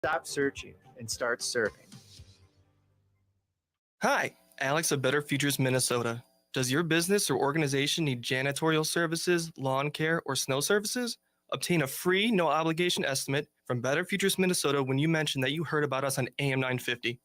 Stop searching and start serving. Hi, Alex of Better Futures Minnesota. Does your business or organization need janitorial services, lawn care, or snow services? Obtain a free, no obligation estimate from Better Futures Minnesota when you mention that you heard about us on AM 950.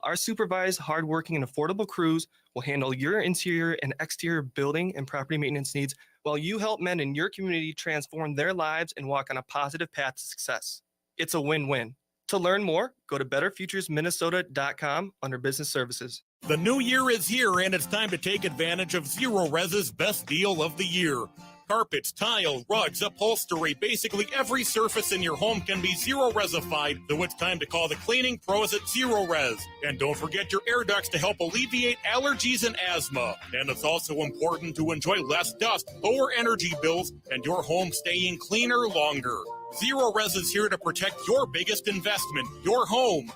Our supervised, hardworking, and affordable crews will handle your interior and exterior building and property maintenance needs while you help men in your community transform their lives and walk on a positive path to success. It's a win-win. To learn more, go to betterfuturesminnesota.com under business services. The new year is here, and it's time to take advantage of Zero Res's best deal of the year. Carpets, tile, rugs, upholstery, basically every surface in your home can be Zero Resified, so it's time to call the cleaning pros at Zero Res. And don't forget your air ducts to help alleviate allergies and asthma. And it's also important to enjoy less dust, lower energy bills, and your home staying cleaner longer. Zero Res is here to protect your biggest investment, your home.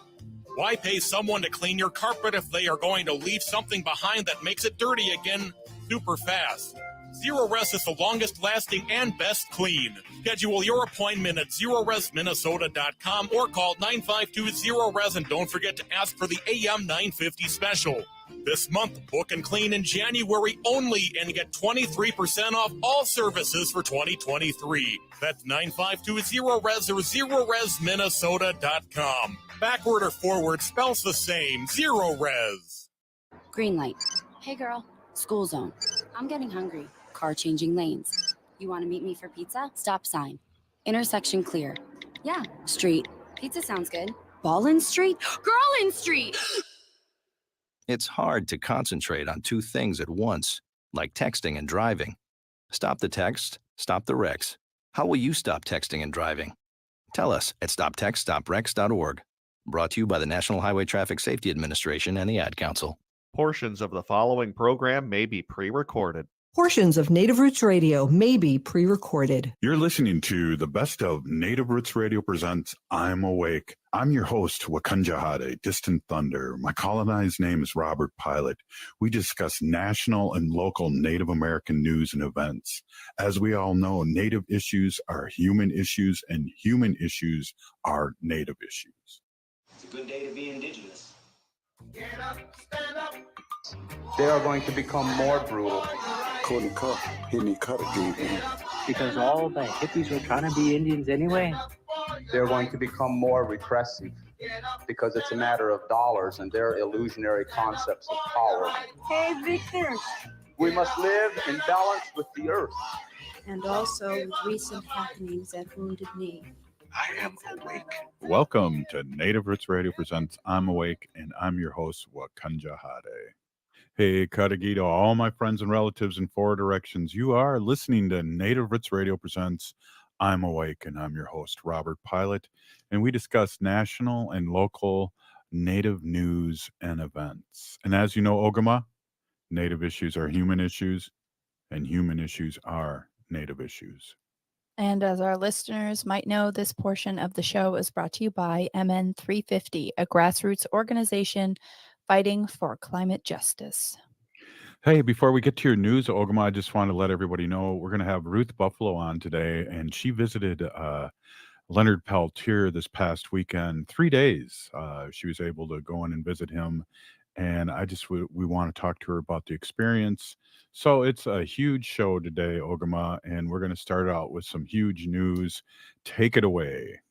Why pay someone to clean your carpet if they are going to leave something behind that makes it dirty again super fast? Zero Res is the longest lasting and best clean. Schedule your appointment at ZeroResMinnesota.com or call 952-ZERO-RES, and don't forget to ask for the AM 950 special. This month, book and clean in January only and get 23% off all services for 2023. That's 952-ZERO-RES or ZeroResMinnesota.com. Backward or forward spells the same. Zero Res. Green light. Hey girl. School zone. I'm getting hungry. Car changing lanes. You want to meet me for pizza? Stop sign. Intersection clear. Yeah. Street. Pizza sounds good. Ballin Street? Girlin Street! It's hard to concentrate on two things at once, like texting and driving. Stop the text, stop the wrecks. How will you stop texting and driving? Tell us at stoptextstopwrecks.org. Brought to you by the National Highway Traffic Safety Administration and the Ad Council. Portions of the following program may be pre-recorded. Portions of Native Roots Radio may be pre-recorded. You're listening to the best of Native Roots Radio presents I'm Awake. I'm your host, Wakunjahade, Distant Thunder. My colonized name is Robert Pilot. We discuss national and local Native American news and events. As we all know, Native issues are human issues, and human issues are Native issues. It's a good day to be Indigenous. Get up, stand up. They are going to become more brutal. Couldn't cut, hitting cut again. Because all the hippies were trying to be Indians anyway. They're going to become more repressive because it's a matter of dollars and their illusionary concepts of power. Hey, Victor. We must live in balance with the earth. And also with recent happenings at Wounded Knee. I am awake. Welcome to Native Roots Radio presents I'm Awake, and I'm your host, Wakunjahade. Hey, Katagito, all my friends and relatives in four directions. You are listening to Native Roots Radio presents I'm Awake, and I'm your host, Robert Pilot, and we discuss national and local Native news and events. And as you know, Ogama, Native issues are human issues, and human issues are Native issues. And as our listeners might know, this portion of the show is brought to you by MN 350, a grassroots organization fighting for climate justice. Hey, before we get to your news, Ogama, I just want to let everybody know we're going to have Ruth Buffalo on today, and she visited Leonard Peltier this past weekend, 3 days. She was able to go in and visit him, and we want to talk to her about the experience. So it's a huge show today, Ogama, and we're going to start out with some huge news. Take it away.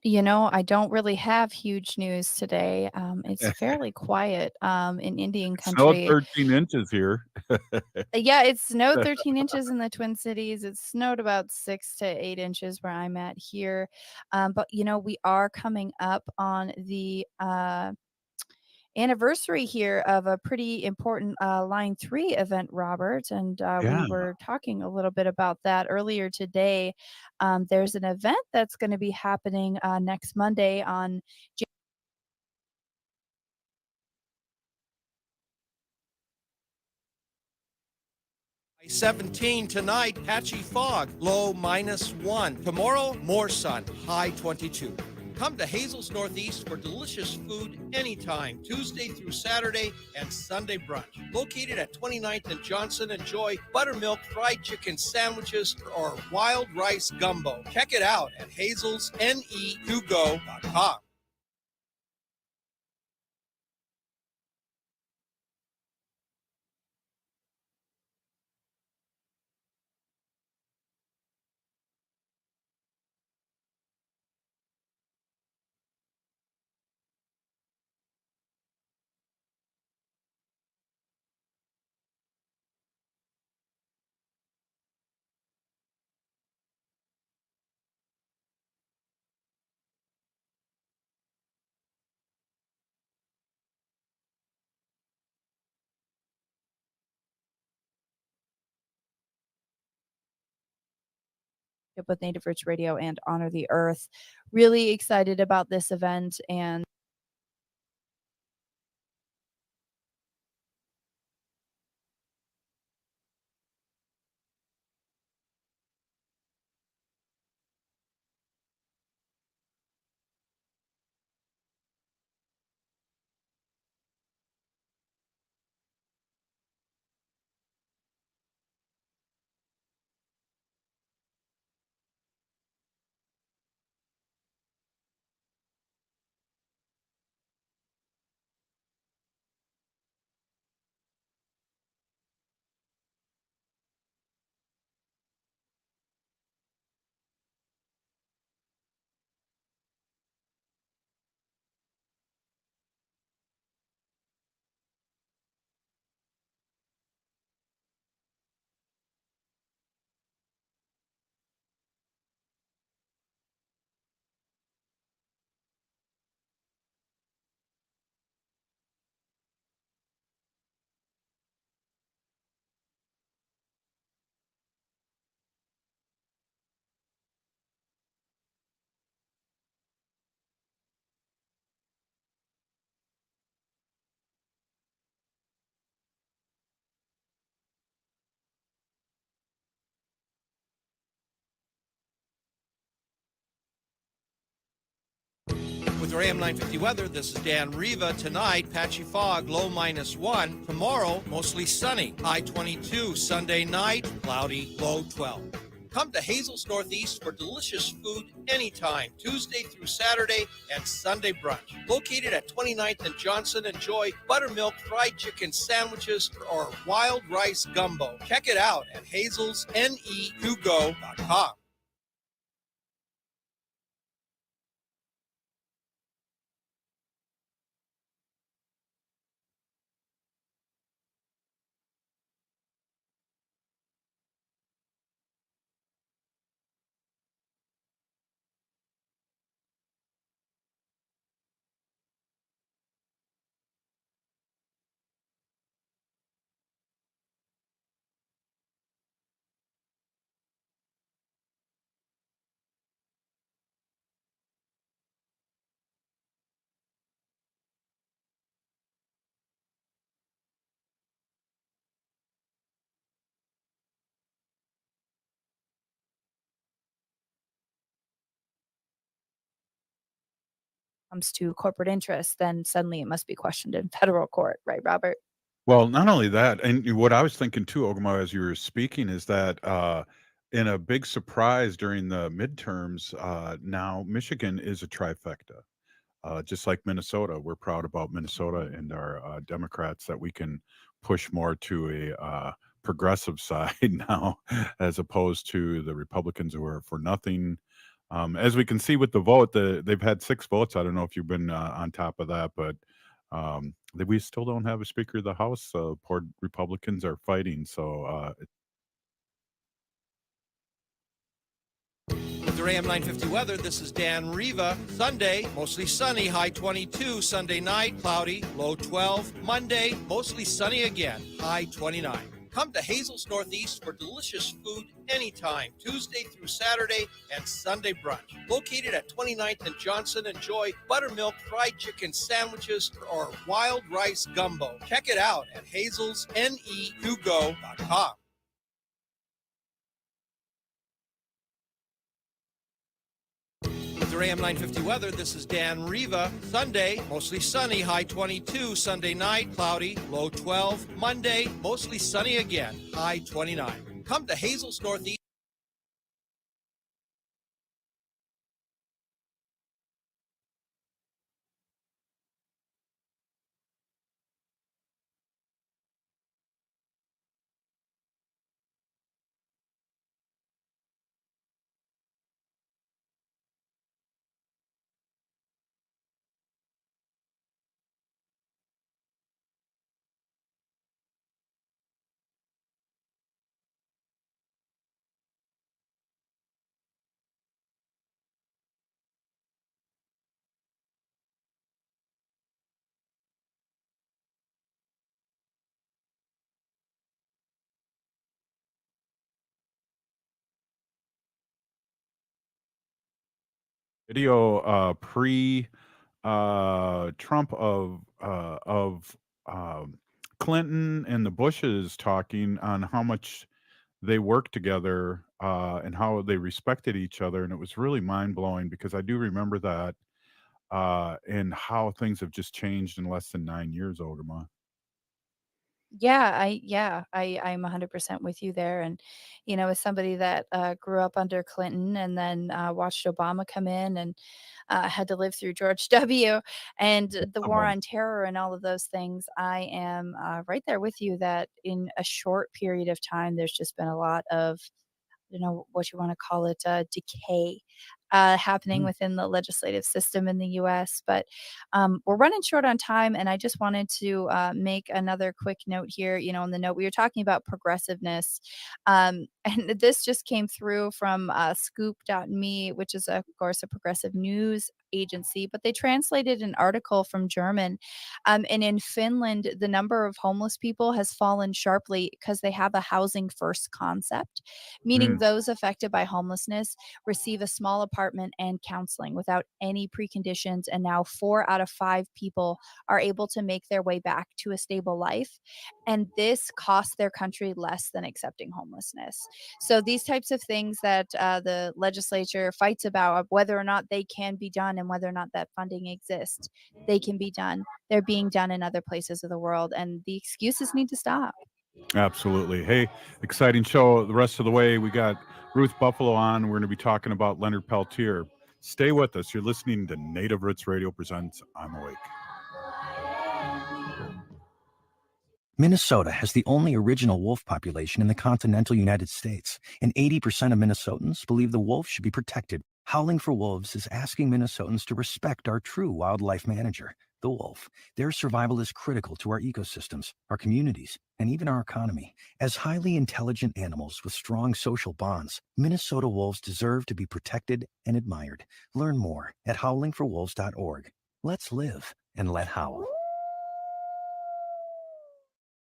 You know, I don't really have huge news today. It's fairly quiet in Indian country. Snowed 13 inches here. Yeah, it snowed 13 inches in the Twin Cities. It snowed about 6 to 8 inches where I'm at here. But, you know, we are coming up on the anniversary here of a pretty important Line 3 event, Robert, and we were talking a little bit about that earlier today. There's an event that's going to be happening next Monday on ...17 tonight, patchy fog, low -1. Tomorrow, more sun, high 22. Come to Hazel's Northeast for delicious food anytime, Tuesday through Saturday and Sunday brunch. Located at 29th and Johnson, enjoy buttermilk fried chicken sandwiches or wild rice gumbo. Check it out at hazelsne2go.com. With Native Roots Radio and Honor the Earth. Really excited about this event and With your AM 950 weather, this is Dan Riva. Tonight, patchy fog, low -1. Tomorrow, mostly sunny, high 22. Sunday night, cloudy, low 12. Come to Hazel's Northeast for delicious food anytime, Tuesday through Saturday and Sunday brunch. Located at 29th and Johnson, enjoy buttermilk fried chicken sandwiches or wild rice gumbo. Check it out at hazelsne2go.com. comes to corporate interests, then suddenly it must be questioned in federal court, right, Robert? Well, not only that, and what I was thinking too, Ogama, as you were speaking, is that in a big surprise during the midterms, now Michigan is a trifecta. Just like Minnesota, we're proud about Minnesota and our Democrats that we can push more to a progressive side now, as opposed to the Republicans who are for nothing. As we can see with the vote, they've had 6 votes. I don't know if you've been on top of that, but we still don't have a Speaker of the House. Poor Republicans are fighting. So With your AM 950 weather, this is Dan Riva. Sunday, mostly sunny, high 22. Sunday night, cloudy, low 12. Monday, mostly sunny again, high 29. Come to Hazel's Northeast for delicious food anytime, Tuesday through Saturday and Sunday brunch. Located at 29th and Johnson, enjoy buttermilk fried chicken sandwiches or wild rice gumbo. Check it out at hazelsne2go.com. With your AM 950 weather, this is Dan Riva. Sunday, mostly sunny, high 22. Sunday night, cloudy, low 12. Monday, mostly sunny again, high 29. Come to Hazel's Northeast. Video pre Trump of Clinton and the Bushes talking on how much they worked together and how they respected each other, and it was really mind blowing because I do remember that and how things have just changed in less than 9 years, Ogama. I'm 100% with you there. And as somebody that grew up under Clinton and then watched Obama come in and had to live through George W. and the war on terror and all of those things, I am right there with you that in a short period of time, there's just been a lot of, what you want to call it, decay happening within the legislative system in the U.S. But we're running short on time, and I just wanted to make another quick note here. On the note we were talking about progressiveness, and this just came through from Scoop.me, which is of course a progressive news agency, but they translated an article from German. And in Finland, the number of homeless people has fallen sharply because they have a housing first concept, meaning those affected by homelessness receive a small apartment and counseling without any preconditions. And now 4 out of 5 people are able to make their way back to a stable life. And this costs their country less than accepting homelessness. So these types of things that the legislature fights about, whether or not they can be done and whether or not that funding exists, they can be done. They're being done in other places of the world, and the excuses need to stop. Absolutely. Hey, exciting show the rest of the way. We got Ruth Buffalo on. We're going to be talking about Leonard Peltier. Stay with us. You're listening to Native Roots Radio presents I'm Awake. Minnesota has the only original wolf population in the continental United States, and 80% of Minnesotans believe the wolf should be protected. Howling for Wolves is asking Minnesotans to respect our true wildlife manager, the wolf. Their survival is critical to our ecosystems, our communities, and even our economy. As highly intelligent animals with strong social bonds, Minnesota wolves deserve to be protected and admired. Learn more at howlingforwolves.org. Let's live and let howl.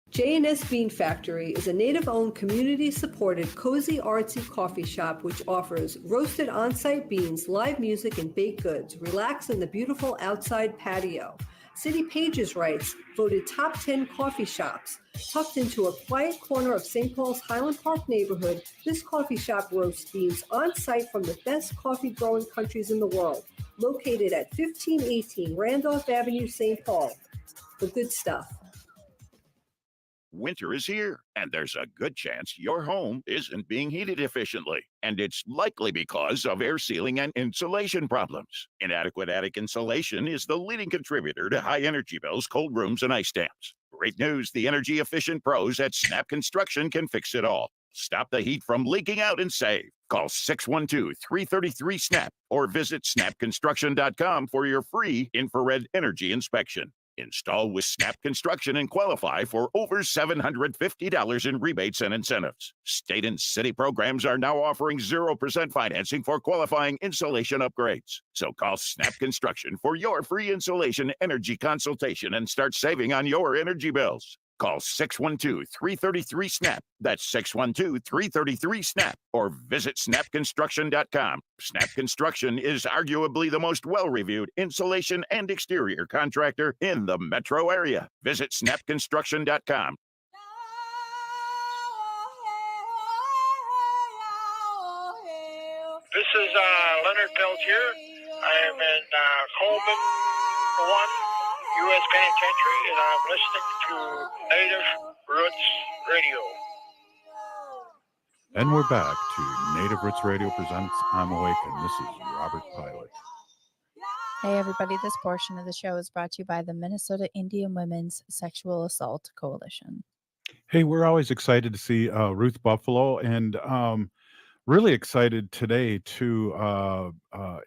J&S Bean Factory is a native-owned, community-supported, cozy, artsy coffee shop which offers roasted on-site beans, live music, and baked goods. Relax in the beautiful outside patio. City Pages writes, voted top 10 coffee shops. Tucked into a quiet corner of St. Paul's Highland Park neighborhood, this coffee shop roasts beans on-site from the best coffee-growing countries in the world. Located at 1518 Randolph Avenue, St. Paul. The good stuff. Winter is here, and there's a good chance your home isn't being heated efficiently. And it's likely because of air sealing and insulation problems. Inadequate attic insulation is the leading contributor to high energy bills, cold rooms, and ice dams. Great news, the energy-efficient pros at Snap Construction can fix it all. Stop the heat from leaking out and save. Call 612-333-SNAP or visit snapconstruction.com for your free infrared energy inspection. Install with Snap Construction and qualify for over $750 in rebates and incentives. State and city programs are now offering 0% financing for qualifying insulation upgrades. So call Snap Construction for your free insulation energy consultation and start saving on your energy bills. Call 612-333-SNAP. That's 612-333-SNAP. Or visit snapconstruction.com. Snap Construction is arguably the most well-reviewed insulation and exterior contractor in the metro area. Visit snapconstruction.com. This is Leonard Peltier. I am in Coleman 1, U.S. Penitentiary, and I'm listening to Native Roots Radio. And we're back to Native Roots Radio presents I'm Awake, and this is Robert Pilot. Hey, everybody. This portion of the show is brought to you by the Minnesota Indian Women's Sexual Assault Coalition. Hey, we're always excited to see Ruth Buffalo, and really excited today to,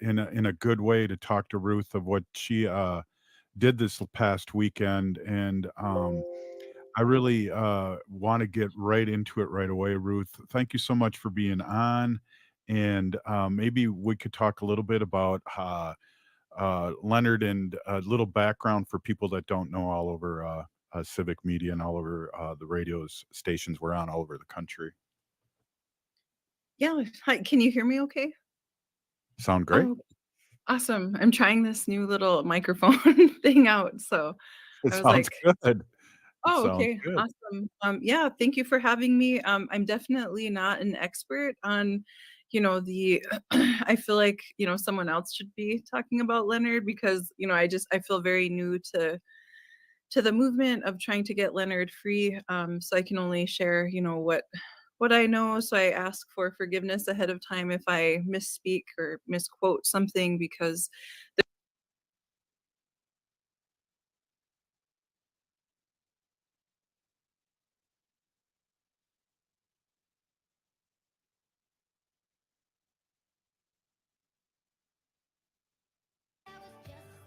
in a good way, to talk to Ruth of what she did this past weekend. And I really want to get right into it right away, Ruth. Thank you so much for being on. And maybe we could talk a little bit about Leonard and a little background for people that don't know all over civic media and all over the radio stations we're on all over the country. Yeah. Hi. Can you hear me okay? Sound great? Oh, awesome. I'm trying this new little microphone thing out. So It I was sounds like, good. oh, Sounds okay. good. Awesome. Yeah. Thank you for having me. I'm definitely not an expert on, the, I feel like, someone else should be talking about Leonard because, I feel very new to the movement of trying to get Leonard free. So I can only share, what I know. So I ask for forgiveness ahead of time if I misspeak or misquote something because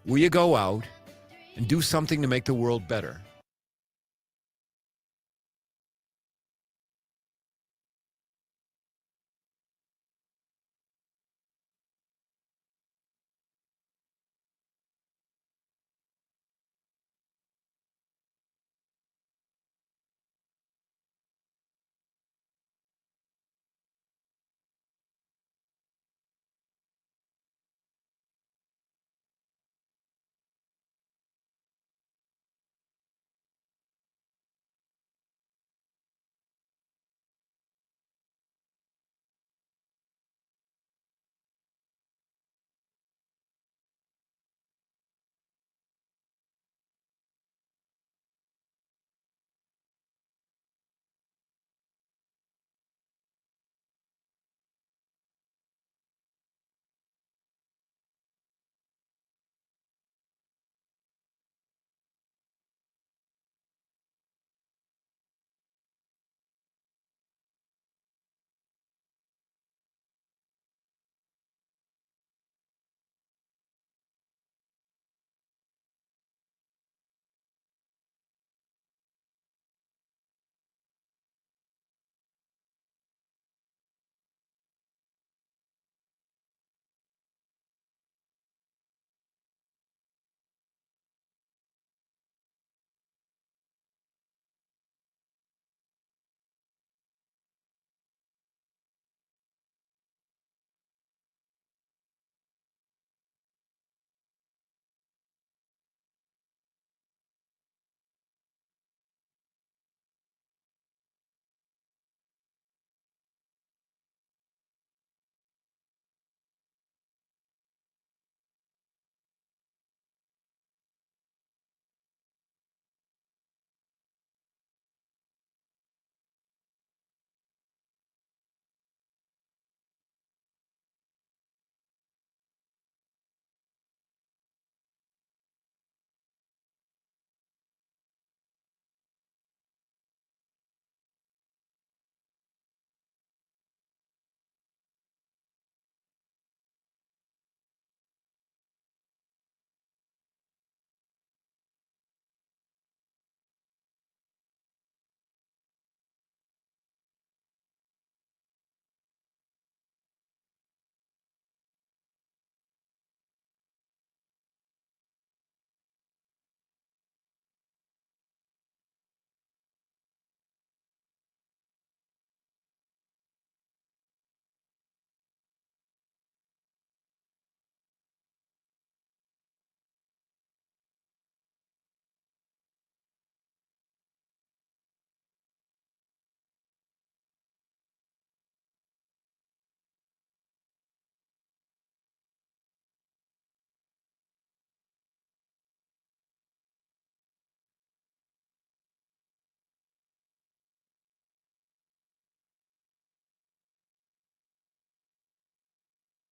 Will you go out and do something to make the world better?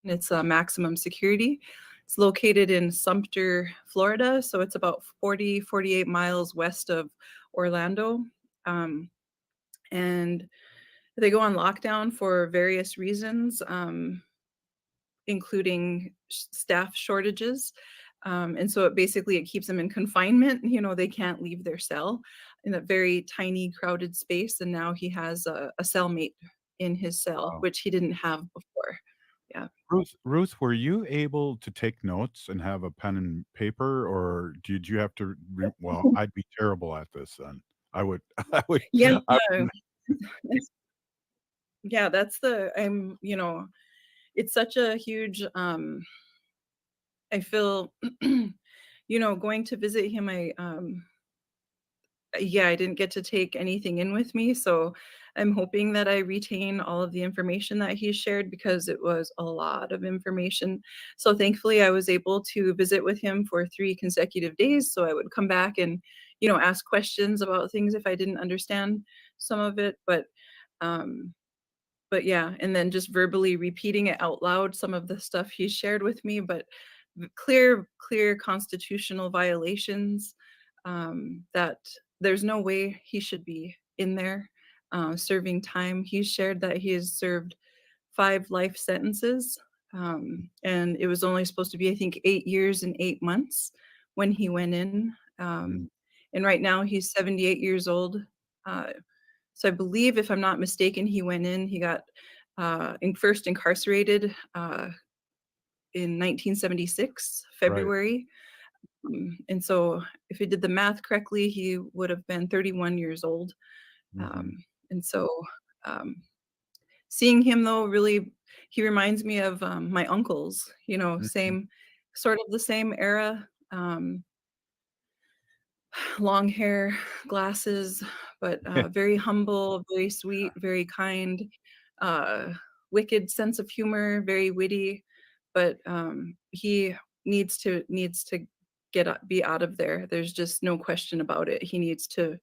It's maximum security. It's located in Sumter, Florida, so it's about 48 miles west of Orlando. And they go on lockdown for various reasons, including staff shortages. And so it keeps them in confinement. They can't leave their cell in a very tiny, crowded space. And now he has a cellmate in his cell, Wow. which he didn't have before. Yeah. Ruth, were you able to take notes and have a pen and paper, or did you have to? Well, I'd be terrible at this then. I would, I would, Yeah. I No. would Yeah, it's such a huge, I feel, going to visit him, I didn't get to take anything in with me, so I'm hoping that I retain all of the information that he shared because it was a lot of information. So thankfully, I was able to visit with him for 3 consecutive days, so I would come back and, ask questions about things if I didn't understand some of it, but yeah, and then just verbally repeating it out loud, some of the stuff he shared with me, but clear constitutional violations, that there's no way he should be in there serving time. He shared that he has served 5 life sentences, and it was only supposed to be, I think, 8 years and 8 months when he went in. And right now he's 78 years old. So I believe, if I'm not mistaken, he went in, he got first incarcerated in 1976, right. February. And so if he did the math correctly, he would have been 31 years old. Mhm. And so seeing him, though, really, he reminds me of my uncles, Mhm. sort of the same era. Long hair, glasses, but very humble, very sweet, very kind, uh, wicked sense of humor, very witty. But he needs to be out of there. There's just no question about it. He needs to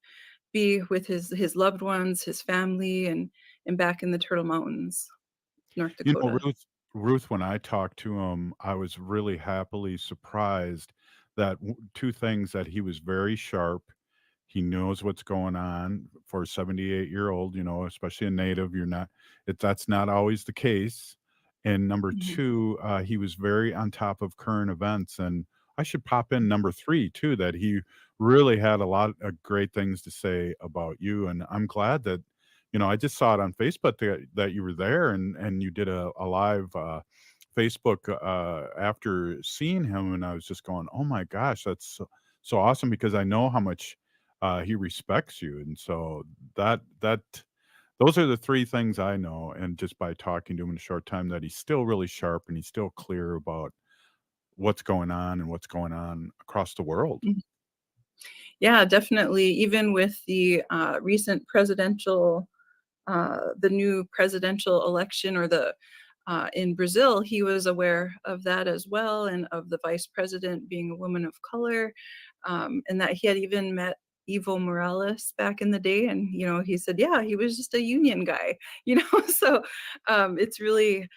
be with his loved ones, his family, and back in the Turtle Mountains, North Dakota. Ruth, when I talked to him, I was really happily surprised that 2 things: that he was very sharp, he knows what's going on for a 78-year-old, especially a native. That's not always the case. And number Mhm. 2, he was very on top of current events. And I should pop in number 3 too, that he really had a lot of great things to say about you. And I'm glad that, I just saw it on Facebook that you were there, and you did a live Facebook after seeing him, and I was just going, "Oh my gosh, that's so awesome!" Because I know how much he respects you, and so that those are the 3 things I know, and just by talking to him in a short time, that he's still really sharp and he's still clear about what's going on and what's going on across the world. Mhm. Yeah, definitely. Even with the recent the new presidential election, or the in Brazil, he was aware of that as well, and of the vice president being a woman of color, and that he had even met Evo Morales back in the day, and he said, yeah, he was just a union guy, So it's really,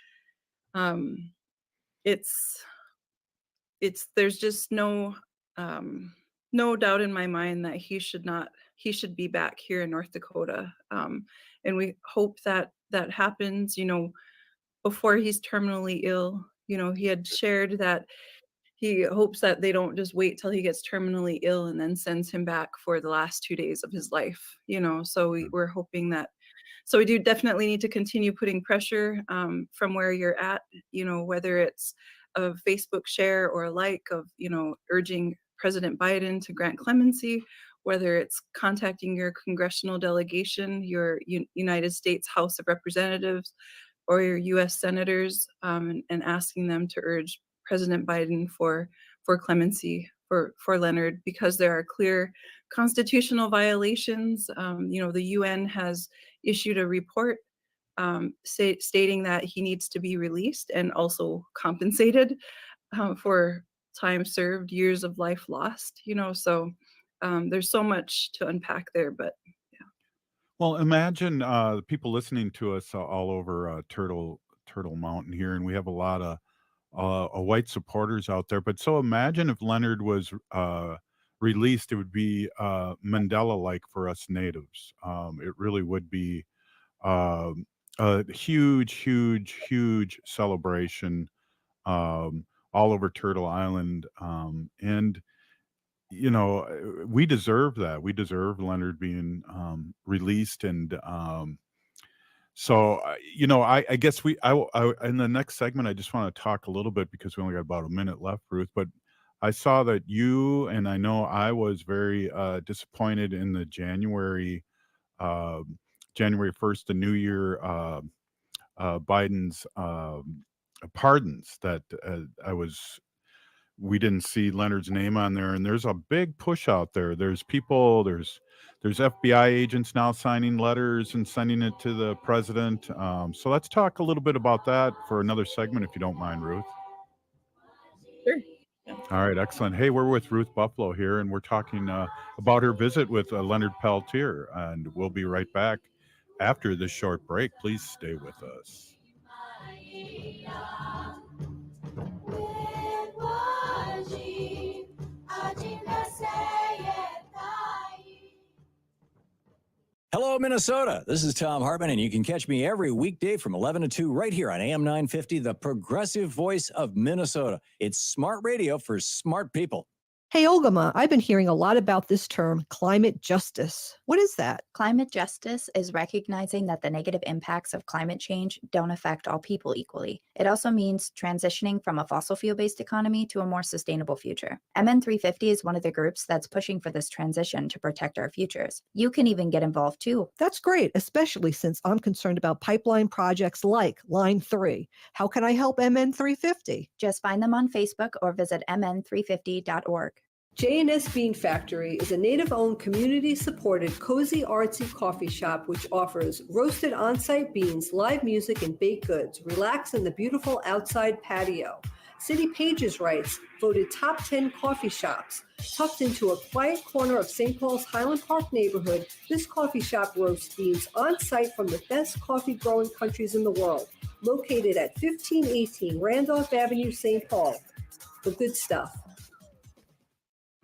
um, it's there's just no doubt in my mind that he should be back here in North Dakota, and we hope that that happens, before he's terminally ill. He had shared that he hopes that they don't just wait till he gets terminally ill and then sends him back for the last 2 days of his life, so we're hoping that. So we do definitely need to continue putting pressure, from where you're at, whether it's a Facebook share or a like of, urging President Biden to grant clemency, whether it's contacting your congressional delegation, your United States House of Representatives, or your U.S. senators, and asking them to urge President Biden for clemency for Leonard, because there are clear constitutional violations. The UN has issued a report, stating that he needs to be released and also compensated for time served, years of life lost. So there's so much to unpack there, but Well, imagine the people listening to us all over Turtle Mountain here, and we have a lot of white supporters out there. But so imagine if Leonard was released, it would be Mandela-like for us natives. It really would be a huge, huge, huge celebration all over Turtle Island. And, you know, we deserve that. We deserve Leonard being released. And so, you know, I guess in the next segment, I just want to talk a little bit because we only got about a minute left, Ruth. But I saw that you, and I know I was very disappointed in the January 1st, the New Year, Biden's pardons that we didn't see Leonard's name on there. And there's a big push out there. There's people, there's FBI agents now signing letters and sending it to the president. So let's talk a little bit about that for another segment, if you don't mind, Ruth. Sure. All right, excellent. Hey, we're with Ruth Buffalo here, and we're talking about her visit with Leonard Peltier, and we'll be right back after this short break. Please stay with us. Hello, Minnesota. This is Tom Hartman, and you can catch me every weekday from 11 to 2 right here on AM 950, the progressive voice of Minnesota. It's smart radio for smart people. Hey, Olgama, I've been hearing a lot about this term, climate justice. What is that? Climate justice is recognizing that the negative impacts of climate change don't affect all people equally. It also means transitioning from a fossil fuel-based economy to a more sustainable future. MN350 is one of the groups that's pushing for this transition to protect our futures. You can even get involved too. That's great, especially since I'm concerned about pipeline projects like Line 3. How can I help MN350? Just find them on Facebook or visit mn350.org. J&S Bean Factory is a native-owned, community-supported, cozy, artsy coffee shop which offers roasted on-site beans, live music, and baked goods. Relax in the beautiful outside patio. City Pages writes, voted top 10 coffee shops. Tucked into a quiet corner of St. Paul's Highland Park neighborhood, this coffee shop roasts beans on-site from the best coffee-growing countries in the world. Located at 1518 Randolph Avenue, St. Paul. The good stuff.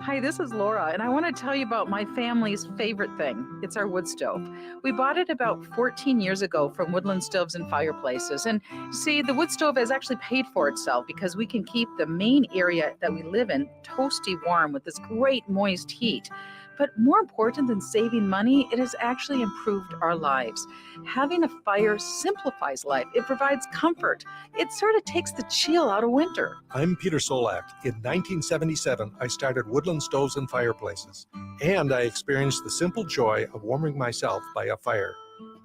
Hi, this is Laura, and I want to tell you about my family's favorite thing. It's our wood stove. We bought it about 14 years ago from Woodland Stoves and Fireplaces. And see, the wood stove has actually paid for itself because we can keep the main area that we live in toasty warm with this great moist heat. But more important than saving money, it has actually improved our lives. Having a fire simplifies life. It provides comfort. It sort of takes the chill out of winter. I'm Peter Solak. In 1977, I started Woodland Stoves and Fireplaces, and I experienced the simple joy of warming myself by a fire.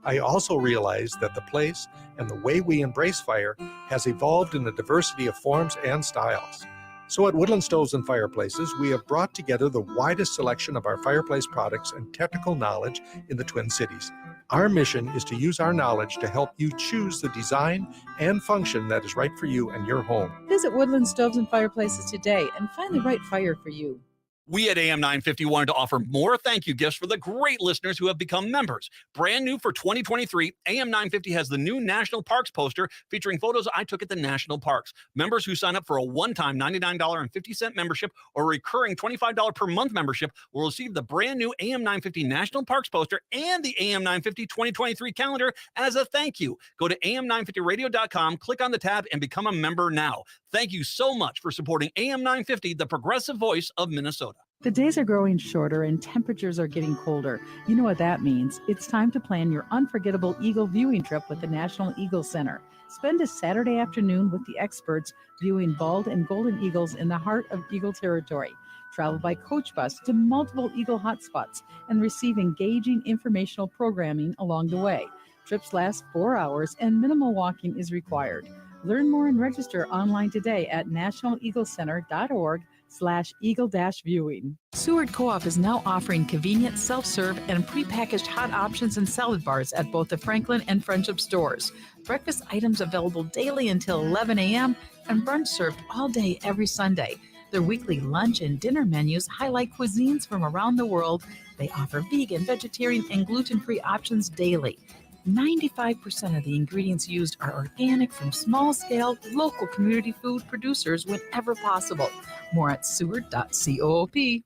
I also realized that the place and the way we embrace fire has evolved in a diversity of forms and styles. So at Woodland Stoves and Fireplaces, we have brought together the widest selection of our fireplace products and technical knowledge in the Twin Cities. Our mission is to use our knowledge to help you choose the design and function that is right for you and your home. Visit Woodland Stoves and Fireplaces today and find the right fire for you. We at AM 950 wanted to offer more thank you gifts for the great listeners who have become members. Brand new for 2023, AM 950 has the new National Parks poster featuring photos I took at the national parks. Members who sign up for a one-time $99.50 membership or recurring $25 per month membership will receive the brand new AM 950 National Parks poster and the AM 950 2023 calendar as a thank you. Go to am950radio.com, click on the tab, and become a member now. Thank you so much for supporting AM 950, the progressive voice of Minnesota. The days are growing shorter and temperatures are getting colder. You know what that means. It's time to plan your unforgettable eagle viewing trip with the National Eagle Center. Spend a Saturday afternoon with the experts viewing bald and golden eagles in the heart of Eagle territory. Travel by coach bus to multiple eagle hotspots and receive engaging informational programming along the way. Trips last 4 hours and minimal walking is required. Learn more and register online today at nationaleaglecenter.org/eagle-viewing. Seward Co-op is now offering convenient self-serve and prepackaged hot options and salad bars at both the Franklin and Friendship stores. Breakfast items available daily until 11 a.m. and brunch served all day every Sunday. Their weekly lunch and dinner menus highlight cuisines from around the world. They offer vegan, vegetarian, and gluten-free options daily. 95% of the ingredients used are organic from small-scale, local community food producers whenever possible. More at seward.coop.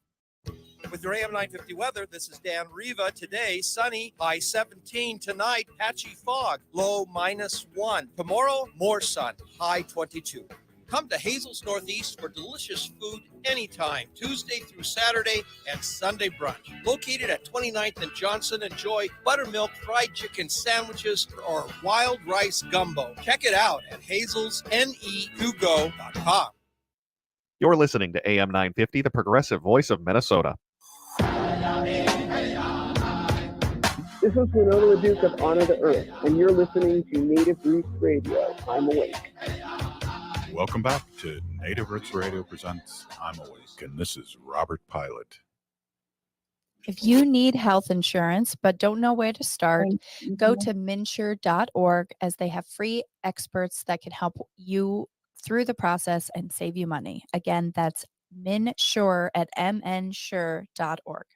With your AM 950 weather, this is Dan Riva. Today, sunny, high 17. Tonight, patchy fog, low -1. Tomorrow, more sun, high 22. Come to Hazel's Northeast for delicious food anytime, Tuesday through Saturday and Sunday brunch. Located at 29th and Johnson, enjoy buttermilk fried chicken sandwiches or wild rice gumbo. Check it out at hazelsne2go.com. You're listening to AM 950, the progressive voice of Minnesota. This is Winona the Duke of Honor the Earth, and you're listening to Native Roots Radio. I'm Awake. Welcome back to Native Roots Radio presents I'm Awake, and this is Robert Pilot. If you need health insurance but don't know where to start, go to minsure.org, as they have free experts that can help you through the process and save you money. Again, that's minsure at mnsure.org.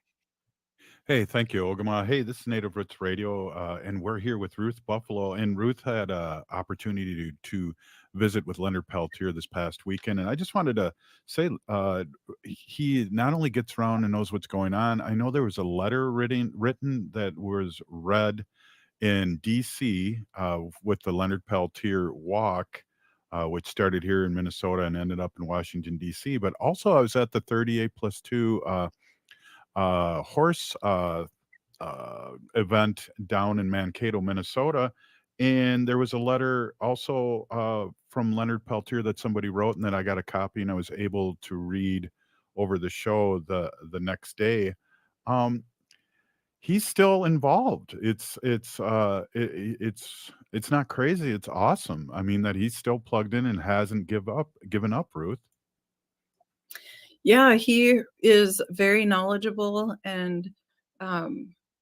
Hey, thank you, Ogama. Hey, this is Native Roots Radio, and we're here with Ruth Buffalo. And Ruth had an opportunity to visit with Leonard Peltier this past weekend. And I just wanted to say he not only gets around and knows what's going on, I know there was a letter written that was read in D.C. With the Leonard Peltier Walk, which started here in Minnesota and ended up in Washington, D.C. But also I was at the 38+2 horse event down in Mankato, Minnesota. And there was a letter also from Leonard Peltier that somebody wrote, and then I got a copy and I was able to read over the show the next day. He's still involved. It's not crazy. It's awesome. I mean, that he's still plugged in and hasn't given up, Ruth. Yeah, he is very knowledgeable, and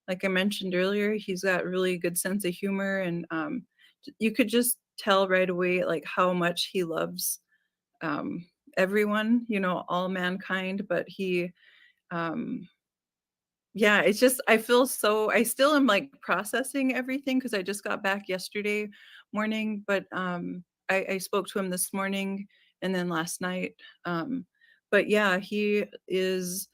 like I mentioned earlier, he's got really good sense of humor, and you could just tell right away like how much he loves everyone, all mankind. But he yeah, it's just I still am like processing everything because I just got back yesterday morning, but I spoke to him this morning and then last night. But yeah, he is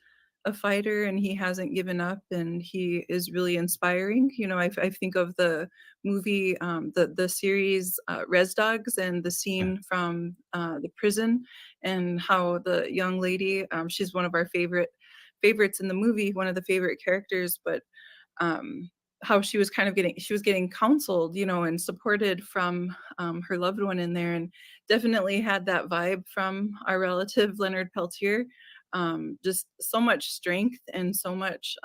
a fighter and he hasn't given up, and he is really inspiring. I think of the movie, the series Res Dogs, and the scene from the prison, and how the young lady, she's one of our favorites in the movie, one of the favorite characters, but how she was getting counseled, and supported from her loved one in there, and definitely had that vibe from our relative Leonard Peltier. Just so much strength and so much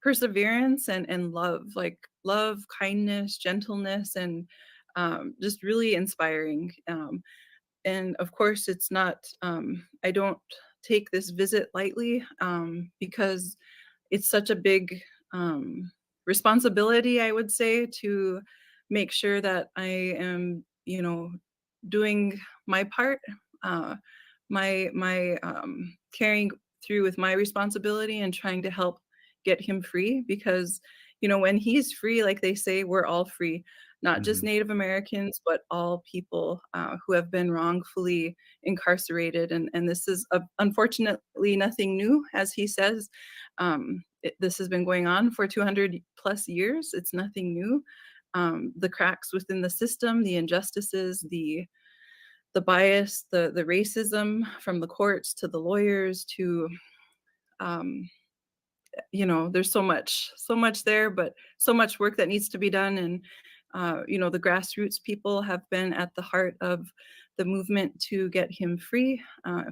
perseverance and love, kindness, gentleness, and just really inspiring. And of course, it's not, I don't take this visit lightly, because it's such a big responsibility, I would say, to make sure that I am, doing my part, my carrying through with my responsibility and trying to help get him free, because when he's free, like they say, we're all free, not just Native Americans, but all people who have been wrongfully incarcerated. And this is unfortunately nothing new, as he says. This has been going on for 200 plus years. It's nothing new. The cracks within the system, the injustices, the bias, the racism from the courts to the lawyers to, there's so much there, but so much work that needs to be done. And, the grassroots people have been at the heart of the movement to get him free,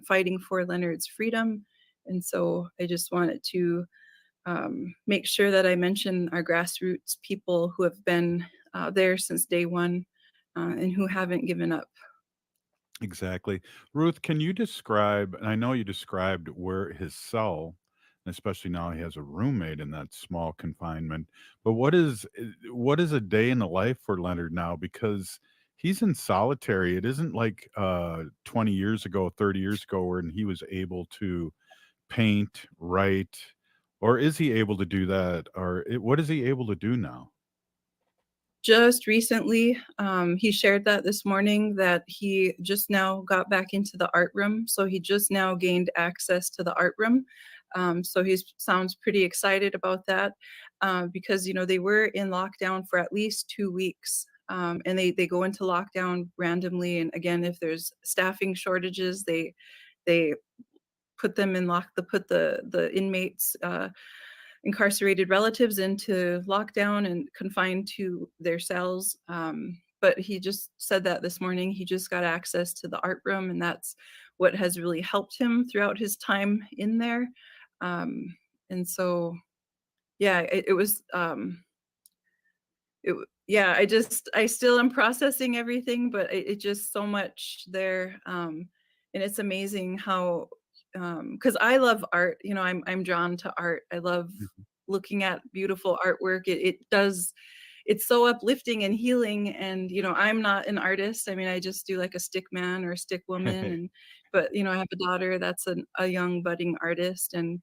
fighting for Leonard's freedom. And so I just wanted to make sure that I mention our grassroots people who have been there since day one, and who haven't given up. Exactly. Ruth, can you describe, and I know you described where his cell, and especially now he has a roommate in that small confinement, but what is a day in the life for Leonard now? Because he's in solitary. It isn't like 20 years ago, 30 years ago, when he was able to paint, write, or is he able to do that? Or what is he able to do now? just recently, he shared that this morning that he just now got back into the art room. So he just now gained access to the art room. So he sounds pretty excited about that because, you know, they were in lockdown for at least 2 weeks. And they go into lockdown randomly. And again, if there's staffing shortages, they put them in put the inmates, incarcerated relatives into lockdown and confined to their cells. But he just said that this morning he just got access to the art room, and that's what has really helped him throughout his time in there. And so, yeah, it was, yeah, I still am processing everything, but it just so much there. And it's amazing how, because I love art, you know, I'm drawn to art. I love looking at beautiful artwork. It's so uplifting and healing. And, you know, I'm not an artist. I mean, I just do like a stick man or a stick woman. But, you know, I have a daughter that's a young budding artist. And,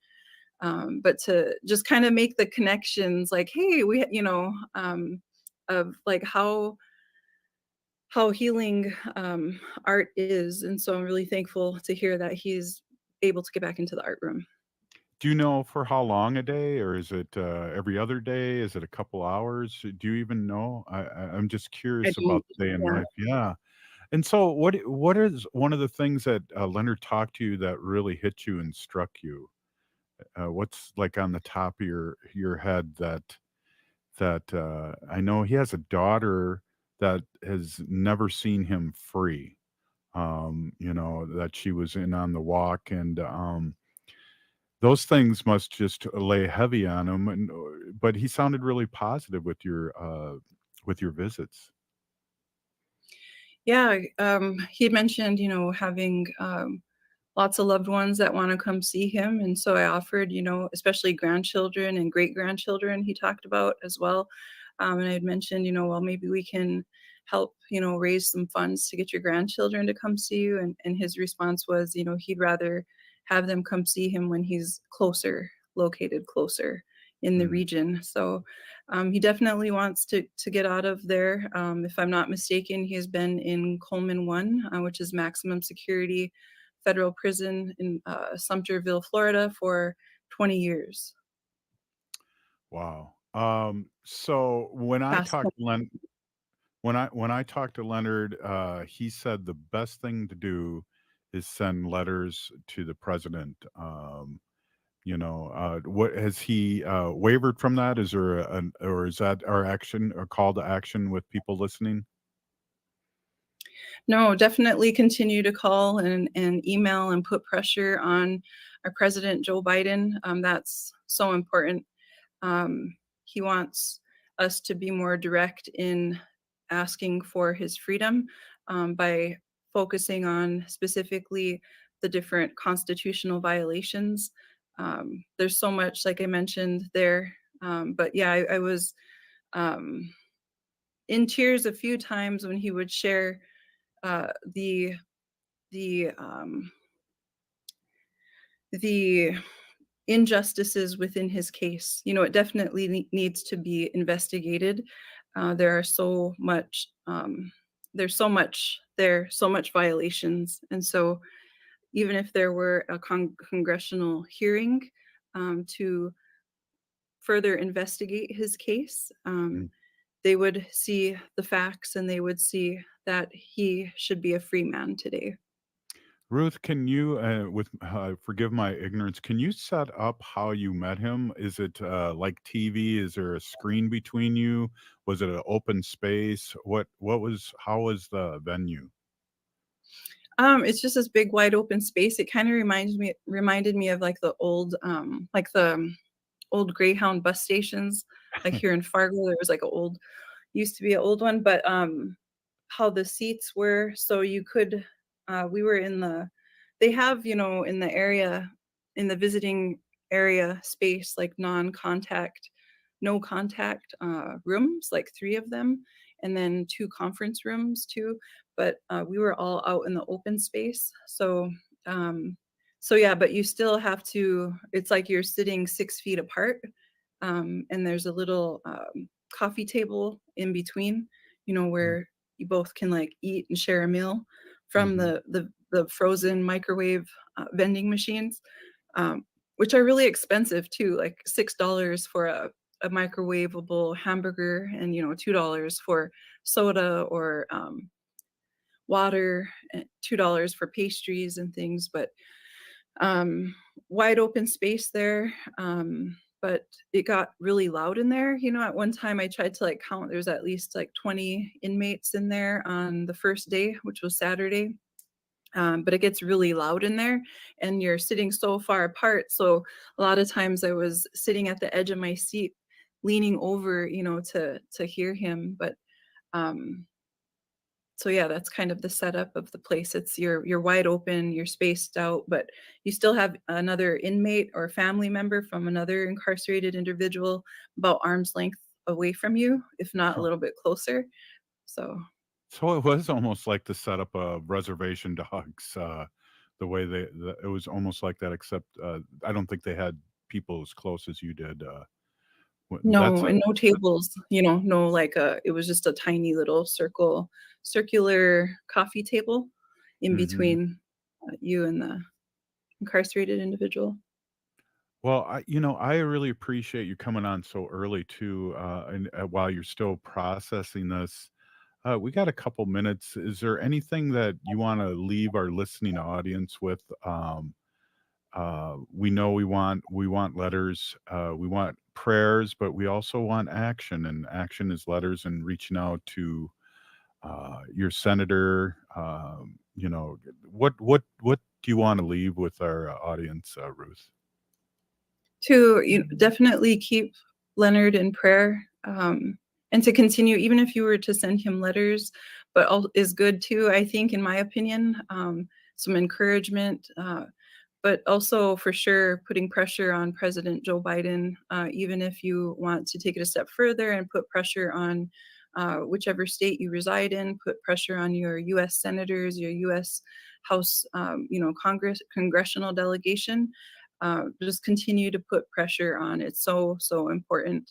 but to just kind of make the connections like, hey, you know, of like how healing art is. And so I'm really thankful to hear that he's able to get back into the art room. Do you know for how long a day, or is it every other day? Is it a couple hours? Do you even know? I'm just I curious don't, about the day in yeah. life. Yeah. And so, what is one of the things that Leonard talked to you that really hit you and struck you? What's like on the top of your head that I know he has a daughter that has never seen him free. You know, that she was in on the walk, and those things must just lay heavy on him. And but he sounded really positive with your visits. Yeah, he mentioned, you know, having lots of loved ones that want to come see him. And so I offered, you know, especially grandchildren and great grandchildren, he talked about as well. And I had mentioned, you know, well, maybe we can help, you know, raise some funds to get your grandchildren to come see you. And his response was, you know, he'd rather have them come see him when he's located closer in the region. So he definitely wants to get out of there. If I'm not mistaken, he has been in Coleman 1, which is maximum security federal prison in Sumterville, Florida, for 20 years. Wow. So when I Past talked to when I talked to Leonard, he said the best thing to do is send letters to the president. You know, what has he wavered from that? Is there or is that our action, or call to action with people listening? No, definitely continue to call and email and put pressure on our President Joe Biden. That's so important. He wants us to be more direct in asking for his freedom by focusing on specifically the different constitutional violations. There's so much, like I mentioned there, but yeah, I was in tears a few times when he would share the the injustices within his case. You know, it definitely needs to be investigated. There are so much so much violations, and so even if there were a congressional hearing to further investigate his case, they would see the facts and they would see that he should be a free man today. Ruth, can you, forgive my ignorance, can you set up how you met him? Is it like TV? Is there a screen between you? Was it an open space? How was the venue? It's just this big wide open space. It kind of reminded me of like the old old Greyhound bus stations, like here in Fargo. There was like used to be an old one, but how the seats were, so you could we were they have, you know, in the area, in the visiting area space, like no contact rooms, like 3 of them, and then 2 conference rooms too. But we were all out in the open space. So yeah, but you still have to, it's like you're sitting 6 feet apart. And there's a little coffee table in between, where you both can like eat and share a meal from the frozen microwave vending machines, which are really expensive too, like $6 for a microwavable hamburger and, $2 for soda or water, and $2 for pastries and things, but wide open space there. But it got really loud in there. At one time I tried to like count, there's at least like 20 inmates in there on the first day, which was Saturday. But it gets really loud in there and you're sitting so far apart. So a lot of times I was sitting at the edge of my seat, leaning over, to hear him. But so yeah, that's kind of the setup of the place. It's you're wide open, you're spaced out, but you still have another inmate or family member from another incarcerated individual about arm's length away from you, if not a little bit closer. So it was almost like the setup of reservation dogs, the way it was almost like that, except I don't think they had people as close as you did. No, and no tables, no, like it was just a tiny little circular coffee table in between you and the incarcerated individual. Well, I really appreciate you coming on so early too, and while you're still processing this. We got a couple minutes. Is there anything that you want to leave our listening audience with? We know we want letters, we want prayers, but we also want action, and action is letters and reaching out to your senator. What do you want to leave with our audience, Ruth? To definitely keep Leonard in prayer. And to continue, even if you were to send him letters, but is good too, I think, in my opinion, some encouragement, but also for sure putting pressure on President Joe Biden, even if you want to take it a step further and put pressure on whichever state you reside in, put pressure on your U.S. senators, your U.S. House, congressional delegation, just continue to put pressure on. It's so, so important.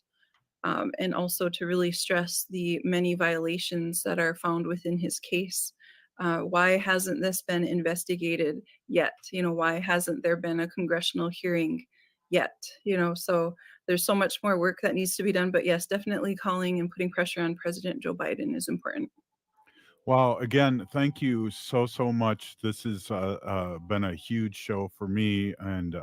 And also to really stress the many violations that are found within his case. Why hasn't this been investigated yet? Why hasn't there been a congressional hearing yet? So there's so much more work that needs to be done. But yes, definitely calling and putting pressure on President Joe Biden is important. Well, again, thank you so much. This has been a huge show for me, and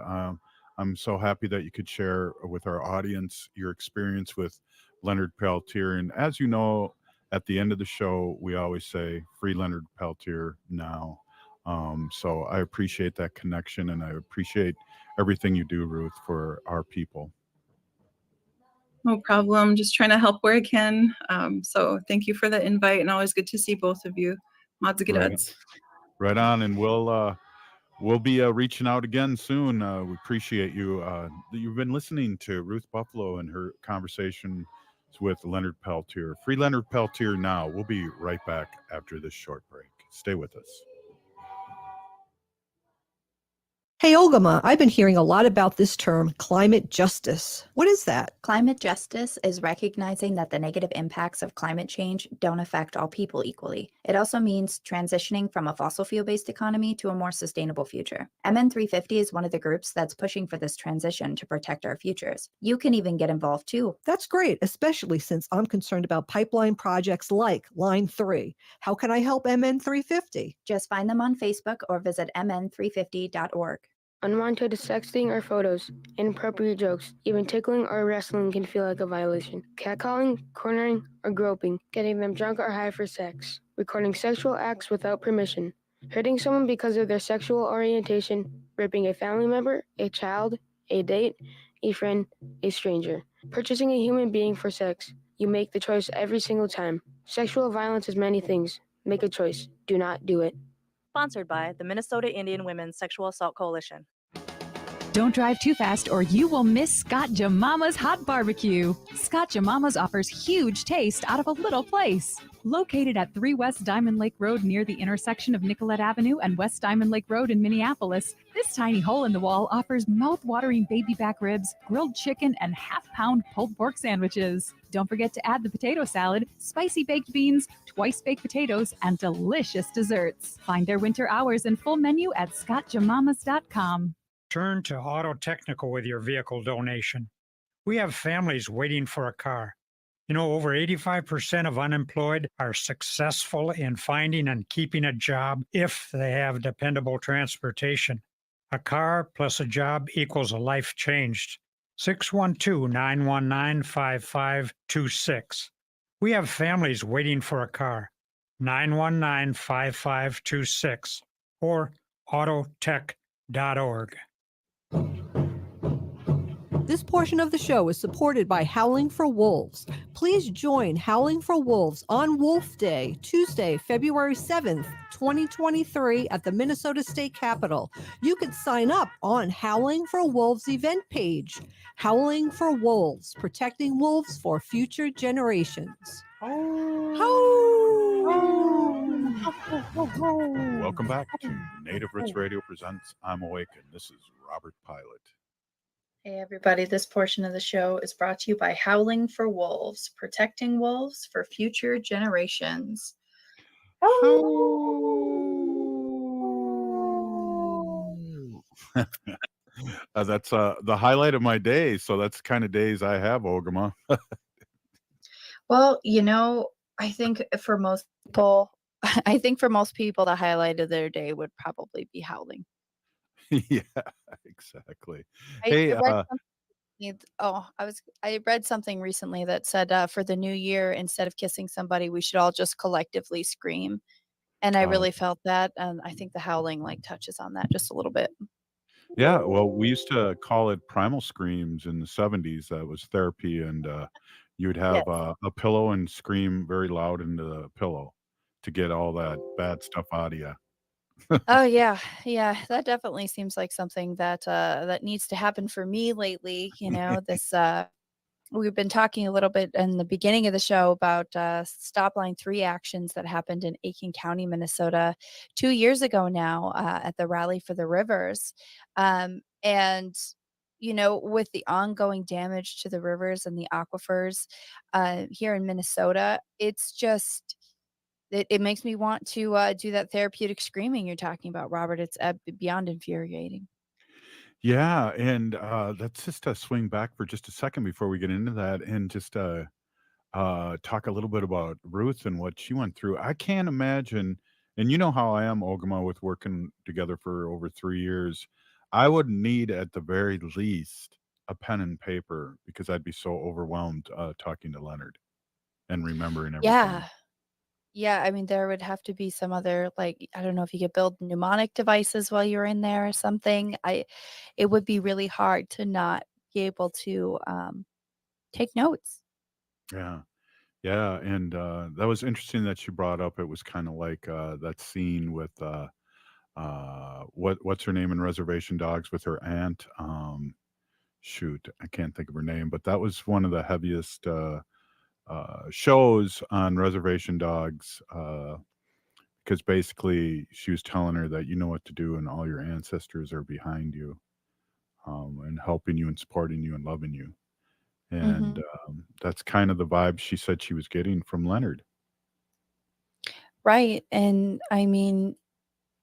I'm so happy that you could share with our audience your experience with Leonard Peltier. And as you know, at the end of the show, we always say, free Leonard Peltier now. So I appreciate that connection, and I appreciate everything you do, Ruth, for our people. No problem. Just trying to help where I can. So thank you for the invite, and always good to see both of you. Right on, and we'll be reaching out again soon. We appreciate you. You've been listening to Ruth Buffalo and her conversation with Leonard Peltier. Free Leonard Peltier now. We'll be right back after this short break. Stay with us. Hey, Olgama, I've been hearing a lot about this term, climate justice. What is that? Climate justice is recognizing that the negative impacts of climate change don't affect all people equally. It also means transitioning from a fossil fuel-based economy to a more sustainable future. MN350 is one of the groups that's pushing for this transition to protect our futures. You can even get involved too. That's great, especially since I'm concerned about pipeline projects like Line 3. How can I help MN350? Just find them on Facebook or visit mn350.org. Unwanted sexting or photos, inappropriate jokes, even tickling or wrestling can feel like a violation. Catcalling, cornering, or groping, getting them drunk or high for sex, recording sexual acts without permission, hurting someone because of their sexual orientation, raping a family member, a child, a date, a friend, a stranger, purchasing a human being for sex. You make the choice every single time. Sexual violence is many things. Make a choice. Do not do it. Sponsored by the Minnesota Indian Women's Sexual Assault Coalition. Don't drive too fast or you will miss Scott Jamama's Hot Barbecue. Scott Jamama's offers huge taste out of a little place. Located at 3 West Diamond Lake Road near the intersection of Nicollet Avenue and West Diamond Lake Road in Minneapolis, this tiny hole in the wall offers mouth-watering baby back ribs, grilled chicken, and half-pound pulled pork sandwiches. Don't forget to add the potato salad, spicy baked beans, twice-baked potatoes, and delicious desserts. Find their winter hours and full menu at scottjamamas.com. Turn to Auto Technical with your vehicle donation. We have families waiting for a car. You know, over 85% of unemployed are successful in finding and keeping a job if they have dependable transportation. A car plus a job equals a life changed. 612-919-5526. We have families waiting for a car. 919-5526 or autotech.org. This portion of the show is supported by Howling for Wolves. Please join Howling for Wolves on Wolf Day, Tuesday, February 7th, 2023 at the Minnesota State Capitol. You can sign up on Howling for Wolves event page. Howling for Wolves, protecting wolves for future generations. Welcome back to Native Roots Radio Presents I'm Awake, and this is Robert Pilot. Hey everybody, this portion of the show is brought to you by Howling for Wolves, protecting wolves for future generations. That's the highlight of my day, so that's the kind of days I have, Ogama. Well, you know, I think for most people, the highlight of their day would probably be howling. Yeah, exactly. I Hey, read I read something recently that said for the new year, instead of kissing somebody, we should all just collectively scream. And I really felt that, and I think the howling like touches on that just a little bit. yeah, well, we used to call it primal screams in the 70s. That was therapy, and you would have Yes. a pillow and scream very loud into the pillow to get all that bad stuff out of you. Oh yeah, yeah, that definitely seems like something that that needs to happen for me lately. You know, this we've been talking a little bit in the beginning of the show about Stop Line 3 actions that happened in Aiken County, Minnesota, 2 years ago now at the Rally for the Rivers, and you know, with the ongoing damage to the rivers and the aquifers here in Minnesota, it's just it makes me want to do that therapeutic screaming you're talking about, Robert. It's beyond infuriating. Yeah, and let's just swing back for just a second before we get into that, and just talk a little bit about Ruth and what she went through. I can't imagine, and you know how I am, Ogama, with working together for over 3 years. I would need at the very least a pen and paper because I'd be so overwhelmed talking to Leonard and remembering everything. Yeah. Yeah, I mean, there would have to be some other, like, I don't know if you could build mnemonic devices while you're in there or something. It would be really hard to not be able to take notes. Yeah. Yeah, and that was interesting that you brought up. It was kind of like that scene with what's her name in Reservation Dogs with her aunt. Shoot, I can't think of her name, but that was one of the heaviest shows on Reservation Dogs because basically she was telling her that you know what to do and all your ancestors are behind you and helping you and supporting you and loving you. And that's kind of the vibe she said she was getting from Leonard. Right. And I mean,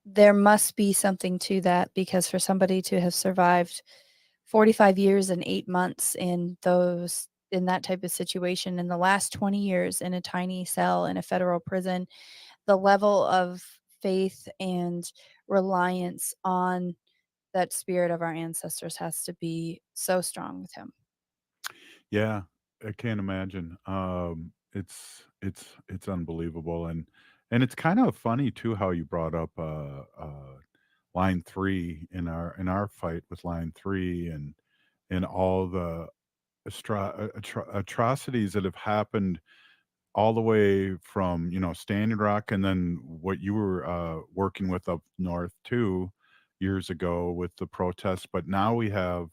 there must be something to that because for somebody to have survived 45 years and 8 months in that type of situation in the last 20 years in a tiny cell in a federal prison, the level of faith and reliance on that spirit of our ancestors has to be so strong with him. Yeah, I can't imagine. It's unbelievable, and it's kind of funny too how you brought up line 3 in our fight with line 3 and all the atrocities that have happened all the way from Standing Rock, and then what you were working with up north too years ago with the protests. But now we have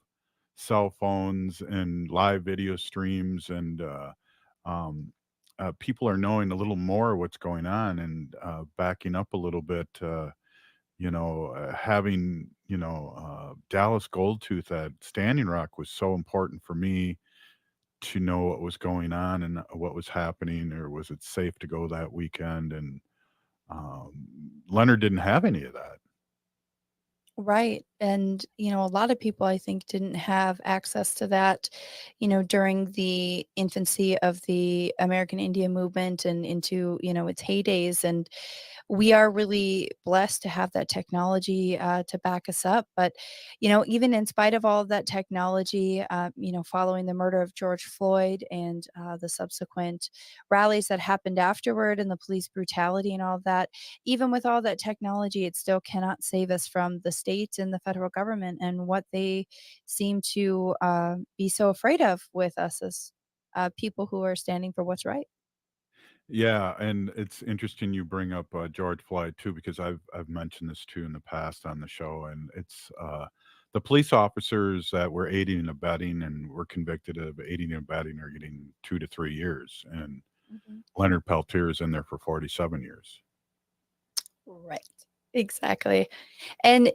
cell phones and live video streams and um, people are knowing a little more what's going on and backing up a little bit. Having Dallas Goldtooth at Standing Rock was so important for me to know what was going on and what was happening, or was it safe to go that weekend? And Leonard didn't have any of that. Right. And, a lot of people I think didn't have access to that, during the infancy of the American Indian movement and into, its heydays. And we are really blessed to have that technology to back us up. But, even in spite of all of that technology, following the murder of George Floyd and the subsequent rallies that happened afterward and the police brutality and all of that, even with all that technology, it still cannot save us from the state and the federal government and what they seem to be so afraid of with us as people who are standing for what's right. Yeah, and it's interesting you bring up George Floyd too, because I've mentioned this too in the past on the show, and it's the police officers that were aiding and abetting and were convicted of aiding and abetting are getting 2 to 3 years, and Leonard Peltier is in there for 47 years. Right. Exactly. And,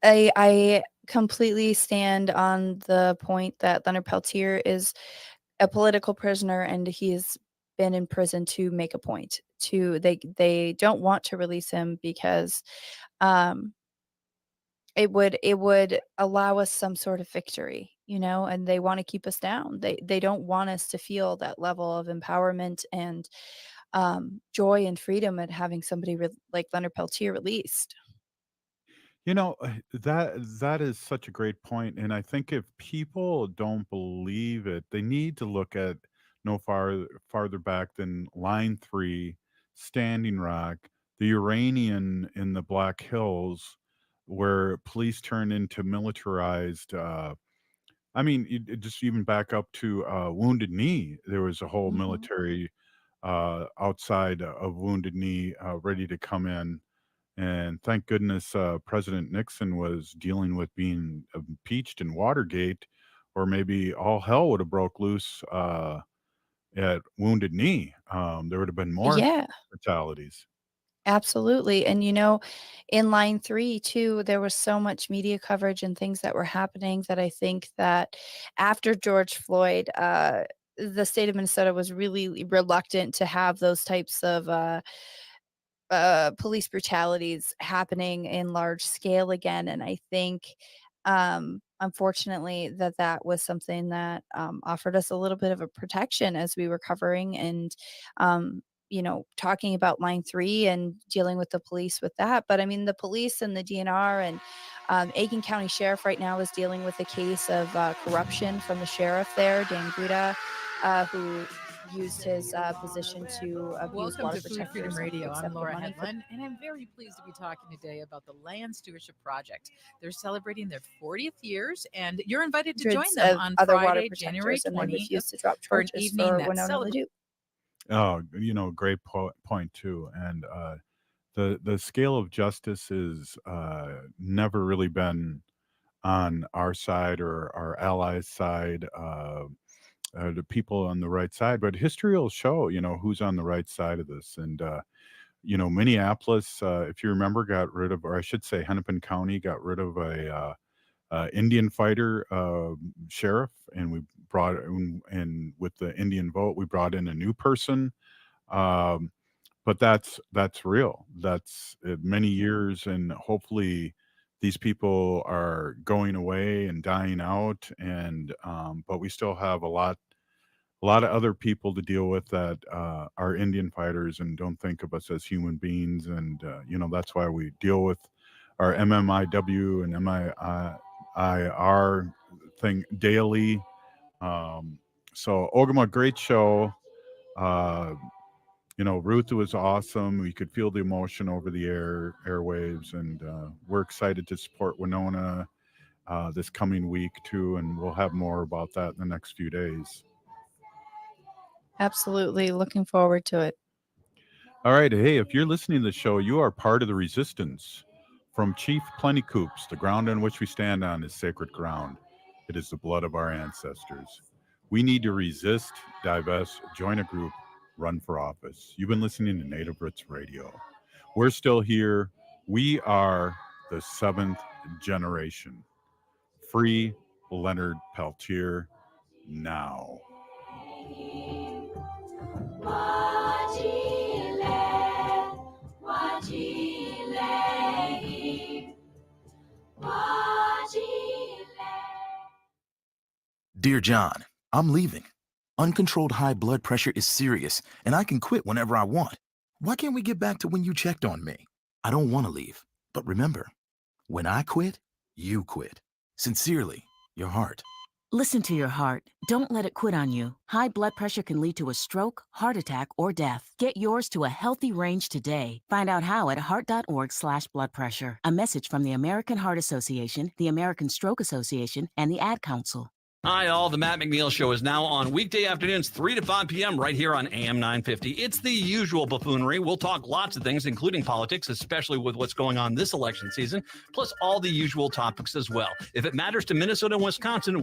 I completely stand on the point that Leonard Peltier is a political prisoner and he's been in prison to make a point. They don't want to release him because it would allow us some sort of victory, and they want to keep us down. They don't want us to feel that level of empowerment and joy and freedom at having somebody like Leonard Peltier released. That is such a great point, and I think if people don't believe it, they need to look at no farther back than Line 3, Standing Rock, the Uranian in the Black Hills, where police turned into militarized. Just even back up to Wounded Knee, there was a whole military outside of Wounded Knee ready to come in. And thank goodness President Nixon was dealing with being impeached in Watergate, or maybe all hell would have broke loose at Wounded Knee. There would have been more Yeah. fatalities. Absolutely. And in Line 3 too, there was so much media coverage and things that were happening that I think that after George Floyd, the state of Minnesota was really reluctant to have those types of police brutalities happening in large scale again. And I think, unfortunately, that was something that offered us a little bit of a protection as we were covering and, talking about Line 3 and dealing with the police with that. But I mean, the police and the DNR and Aiken County Sheriff right now is dealing with a case of corruption from the sheriff there, Dan Guda, who used his position to abuse Welcome water to Food protectors Freedom and Radio. I'm accept Laura money for- Hedlund, and I'm very pleased to be talking today about the Land Stewardship Project. They're celebrating their 40th years, and you're invited to join hundreds them of on other water Friday, January protectors, and they 20th refuse to drop for an charges evening for that Winona celebrates. LaDuke. Oh, great point too. And the scale of justice is never really been on our side or our allies' side. The people on the right side, but history will show, who's on the right side of this. And Minneapolis, if you remember, got rid of, or I should say, Hennepin County got rid of a Indian fighter sheriff, and we brought and with the Indian vote, we brought in a new person. But that's real. That's many years, and hopefully these people are going away and dying out, and but we still have a lot of other people to deal with that are Indian fighters and don't think of us as human beings. And that's why we deal with our MMIW and MIR thing daily. So Ogama, great show. Ruth was awesome. We could feel the emotion over the airwaves, and we're excited to support Winona this coming week too, and we'll have more about that in the next few days. Absolutely. Looking forward to it. All right. Hey, if you're listening to the show, you are part of the resistance. From Chief Plenty Coops, the ground on which we stand on is sacred ground. It is the blood of our ancestors. We need to resist, divest, join a group, run for office. You've been listening to Native Roots Radio. We're still here. We are the seventh generation. Free Leonard Peltier now. Dear John, I'm leaving. Uncontrolled high blood pressure is serious, and I can quit whenever I want. Why can't we get back to when you checked on me? I don't want to leave, but remember, when I quit, you quit. Sincerely, your heart. Listen to your heart. Don't let it quit on you. High blood pressure can lead to a stroke, heart attack, or death. Get yours to a healthy range today. Find out how at heart.org/blood pressure. A message from the American Heart Association, the American Stroke Association, and the Ad Council. Hi, all. The Matt McNeil Show is now on weekday afternoons, 3 to 5 p.m. right here on AM 950. It's the usual buffoonery. We'll talk lots of things, including politics, especially with what's going on this election season, plus all the usual topics as well. If it matters to Minnesota and Wisconsin,